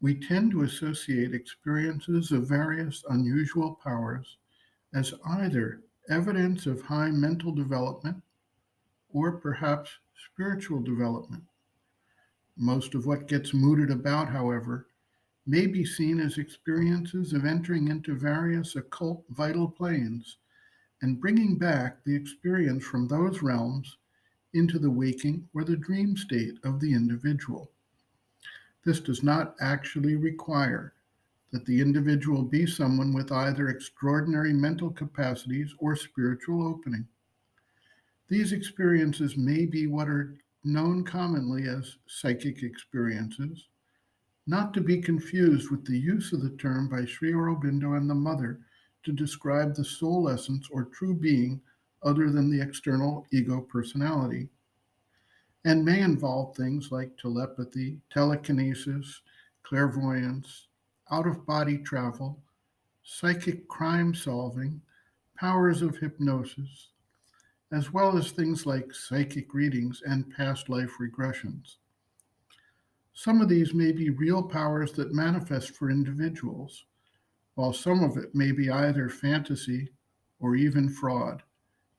We tend to associate experiences of various unusual powers as either evidence of high mental development or perhaps spiritual development. Most of what gets mooted about, however, may be seen as experiences of entering into various occult vital planes and bringing back the experience from those realms into the waking or the dream state of the individual. This does not actually require that the individual be someone with either extraordinary mental capacities or spiritual opening. These experiences may be what are known commonly as psychic experiences, not to be confused with the use of the term by Sri Aurobindo and the Mother to describe the soul essence or true being other than the external ego personality, and may involve things like telepathy, telekinesis, clairvoyance, out of body travel, psychic crime solving, powers of hypnosis, as well as things like psychic readings and past life regressions. Some of these may be real powers that manifest for individuals, while some of it may be either fantasy or even fraud,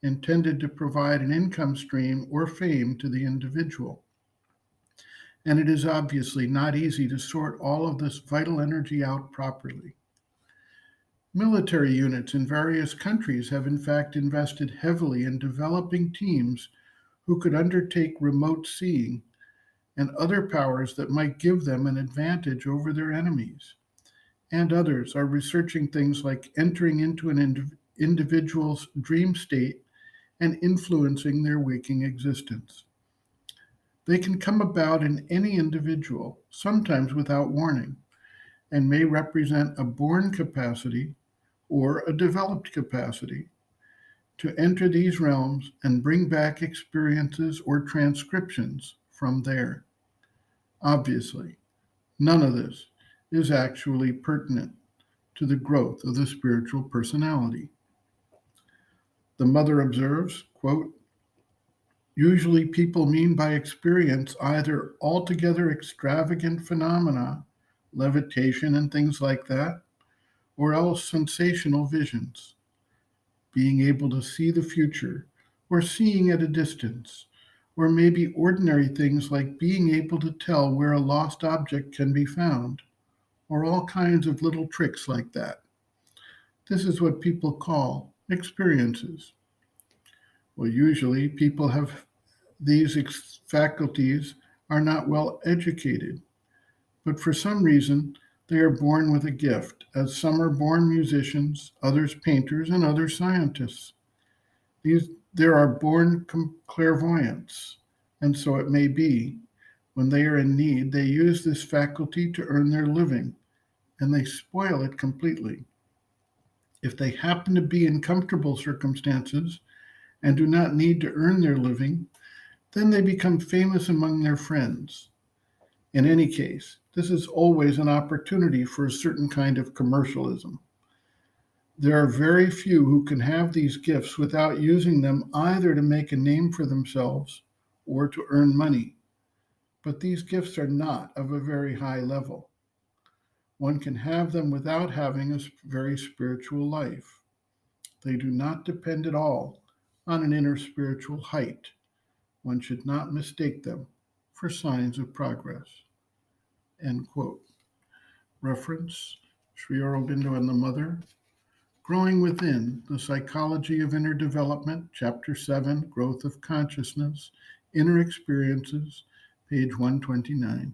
intended to provide an income stream or fame to the individual. And it is obviously not easy to sort all of this vital energy out properly. Military units in various countries have in fact invested heavily in developing teams who could undertake remote seeing and other powers that might give them an advantage over their enemies. And others are researching things like entering into an individual's dream state and influencing their waking existence. They can come about in any individual, sometimes without warning, and may represent a born capacity or a developed capacity to enter these realms and bring back experiences or transcriptions from there. Obviously, none of this is actually pertinent to the growth of the spiritual personality. The Mother observes, quote, usually people mean by experience either altogether extravagant phenomena, levitation and things like that, or else sensational visions, being able to see the future, or seeing at a distance, or maybe ordinary things like being able to tell where a lost object can be found, or all kinds of little tricks like that. This is what people call experiences. Well, usually people have these faculties are not well educated, but for some reason they are born with a gift, as some are born musicians, others painters, and others scientists. There are born clairvoyants, and so it may be, when they are in need, they use this faculty to earn their living, and they spoil it completely. If they happen to be in comfortable circumstances and do not need to earn their living, then they become famous among their friends. In any case, this is always an opportunity for a certain kind of commercialism. There are very few who can have these gifts without using them either to make a name for themselves or to earn money. But these gifts are not of a very high level. One can have them without having a very spiritual life. They do not depend at all on an inner spiritual height. One should not mistake them for signs of progress. End quote. Reference, Sri Aurobindo and the Mother, Growing Within, The Psychology of Inner Development, Chapter 7, Growth of Consciousness, Inner Experiences, page 129.